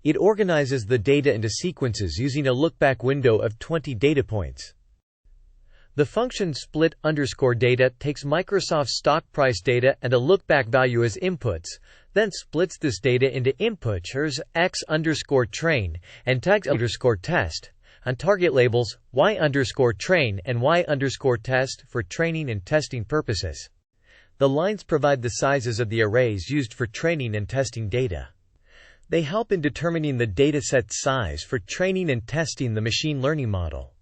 It organizes the data into sequences using a lookback window of 20 data points. The function split_data takes Microsoft's stock price data and a lookback value as inputs, then splits this data into inputs x_train and tags_test, and target labels y_train and y_test for training and testing purposes. The lines provide the sizes of the arrays used for training and testing data. They help in determining the dataset size for training and testing the machine learning model.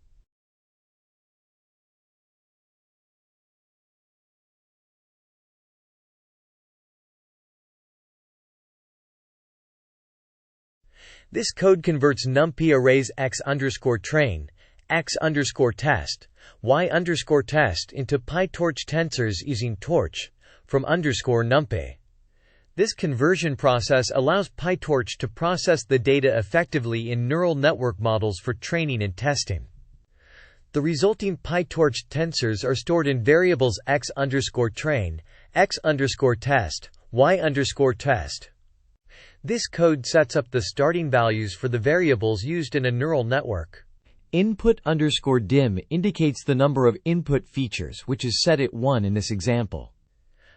This code converts NumPy arrays x_train, x_test, y_test into PyTorch tensors using torch from _NumPy. This conversion process allows PyTorch to process the data effectively in neural network models for training and testing. The resulting PyTorch tensors are stored in variables x_train, x_test, y_test. This code sets up the starting values for the variables used in a neural network. Input_dim indicates the number of input features, which is set at 1 in this example.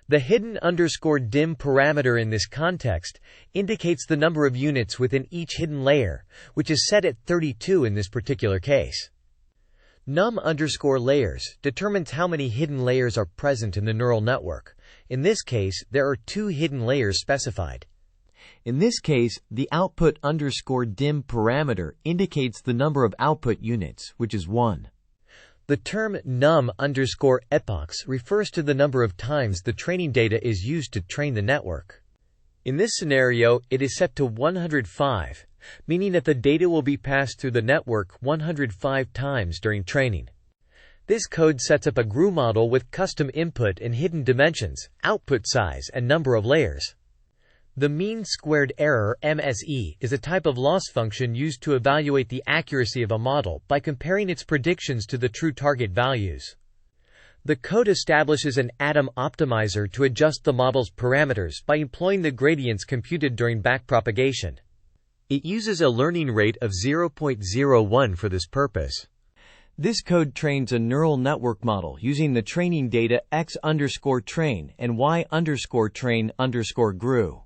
The hidden_dim parameter in this context indicates the number of units within each hidden layer, which is set at 32 in this particular case. Num_layers determines how many hidden layers are present in the neural network. In this case, there are 2 hidden layers specified. In this case, the output_dim parameter indicates the number of output units, which is 1. The term num_epochs refers to the number of times the training data is used to train the network. In this scenario, it is set to 105, meaning that the data will be passed through the network 105 times during training. This code sets up a GRU model with custom input and hidden dimensions, output size, and number of layers. The mean squared error (MSE) is a type of loss function used to evaluate the accuracy of a model by comparing its predictions to the true target values. The code establishes an atom optimizer to adjust the model's parameters by employing the gradients computed during backpropagation. It uses a learning rate of 0.01 for this purpose. This code trains a neural network model using the training data x_train and y_train_GRU.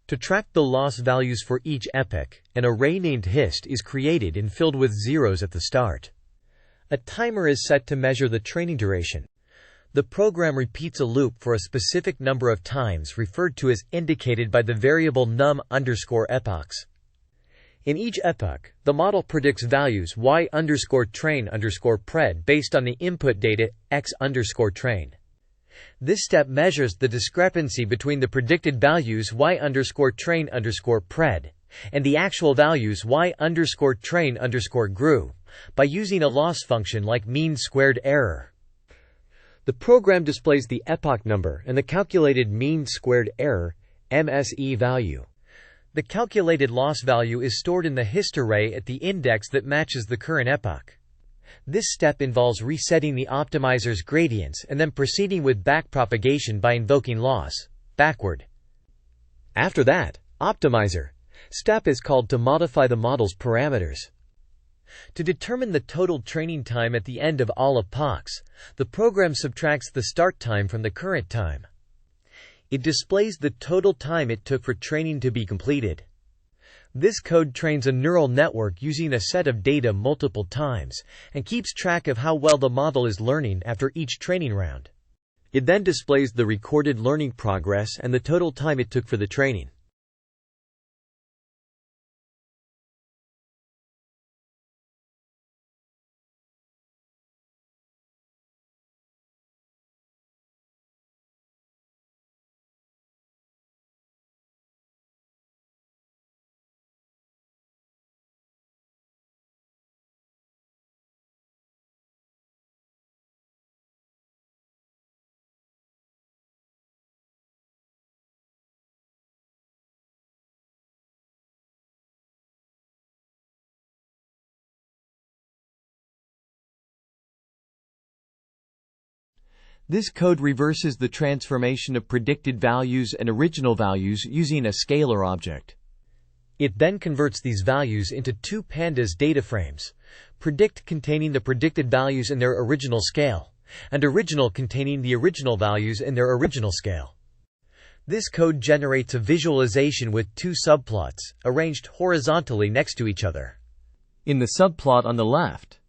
To track the loss values for each epoch, an array named hist is created and filled with zeros at the start. A timer is set to measure the training duration. The program repeats a loop for a specific number of times referred to as indicated by the variable num_epochs. In each epoch, the model predicts values y_train_pred based on the input data x_train. This step measures the discrepancy between the predicted values y_train_pred and the actual values y_train_GRU by using a loss function like mean squared error. The program displays the epoch number and the calculated mean squared error (MSE) value. The calculated loss value is stored in the hist array at the index that matches the current epoch. This step involves resetting the optimizer's gradients and then proceeding with backpropagation by invoking loss backward. After that, optimizer step is called to modify the model's parameters. To determine the total training time at the end of all epochs, the program subtracts the start time from the current time. It displays the total time it took for training to be completed. This code trains a neural network using a set of data multiple times and keeps track of how well the model is learning after each training round. It then displays the recorded learning progress and the total time it took for the training. This code reverses the transformation of predicted values and original values using a scalar object. It then converts these values into two pandas data frames: predict containing the predicted values in their original scale, and original containing the original values in their original scale. This code generates a visualization with two subplots, arranged horizontally next to each other. In the subplot on the left,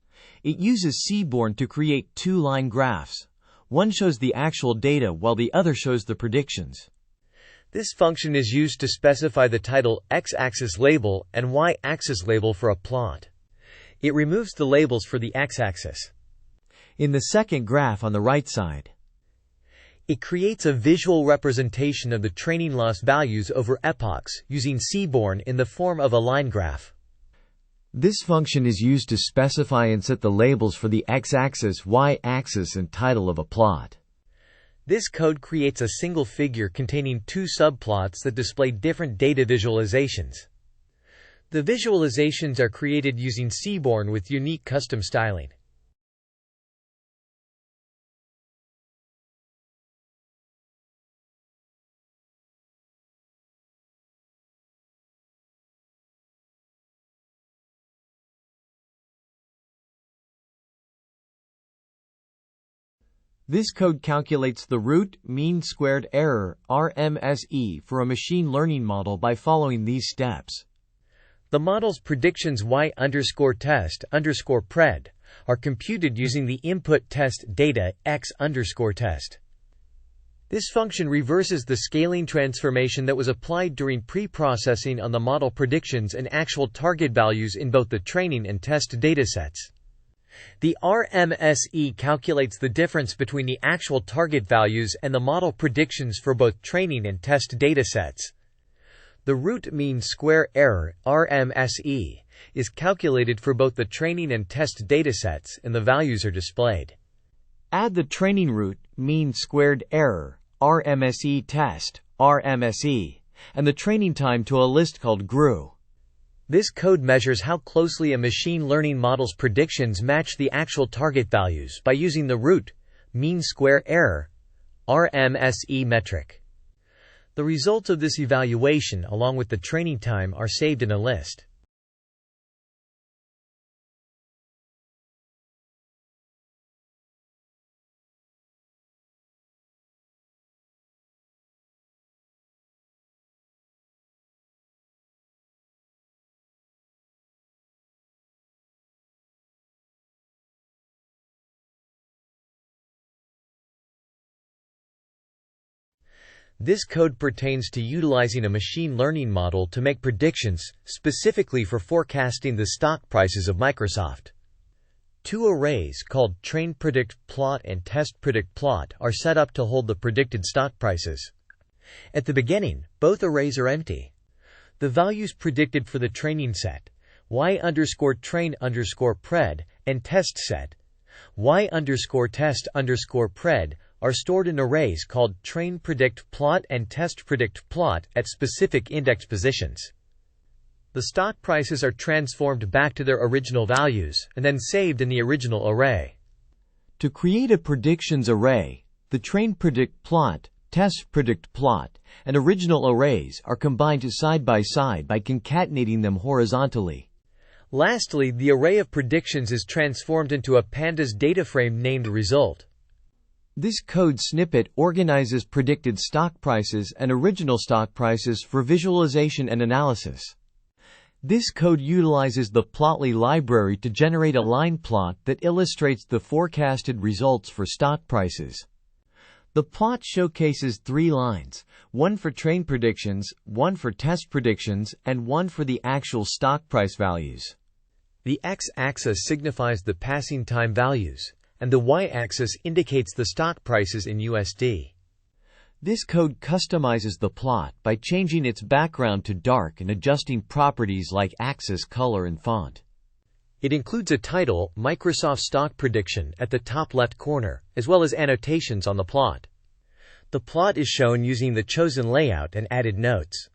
it uses Seaborn to create two line graphs. One shows the actual data while the other shows the predictions. This function is used to specify the title x-axis label and y-axis label for a plot. It removes the labels for the x-axis. In the second graph on the right side, it creates a visual representation of the training loss values over epochs using Seaborn in the form of a line graph. This function is used to specify and set the labels for the x-axis, y-axis, and title of a plot. This code creates a single figure containing two subplots that display different data visualizations. The visualizations are created using Seaborn with unique custom styling. This code calculates the root mean squared error (RMSE) for a machine learning model by following these steps. The model's predictions y_test_pred are computed using the input test data x_test. This function reverses the scaling transformation that was applied during pre-processing on the model predictions and actual target values in both the training and test datasets. The RMSE calculates the difference between the actual target values and the model predictions for both training and test datasets. The root mean square error (RMSE) is calculated for both the training and test datasets, and the values are displayed. Add the training root mean squared error (RMSE test RMSE) and the training time to a list called GRU. This code measures how closely a machine learning model's predictions match the actual target values by using the root mean square error (RMSE) metric. The results of this evaluation along with the training time are saved in a list. This code pertains to utilizing a machine learning model to make predictions, specifically for forecasting the stock prices of Microsoft. Two arrays called train predict plot and test predict plot are set up to hold the predicted stock prices. At the beginning, both arrays are empty. The values predicted for the training set, y_train_pred, and test set, y_test_pred, are stored in arrays called train predict plot and test predict plot at specific index positions. The stock prices are transformed back to their original values and then saved in the original array. To create a predictions array, the train predict plot, test predict plot, and original arrays are combined side by concatenating them horizontally. Lastly, the array of predictions is transformed into a pandas data frame named result. This code snippet organizes predicted stock prices and original stock prices for visualization and analysis. This code utilizes the Plotly library to generate a line plot that illustrates the forecasted results for stock prices. The plot showcases 3 lines, one for train predictions, one for test predictions, and one for the actual stock price values. The x-axis signifies the passing time values, and the y-axis indicates the stock prices in USD. This code customizes the plot by changing its background to dark and adjusting properties like axis color and font. It includes a title, Microsoft Stock Prediction, at the top left corner, as well as annotations on the plot. The plot is shown using the chosen layout and added notes.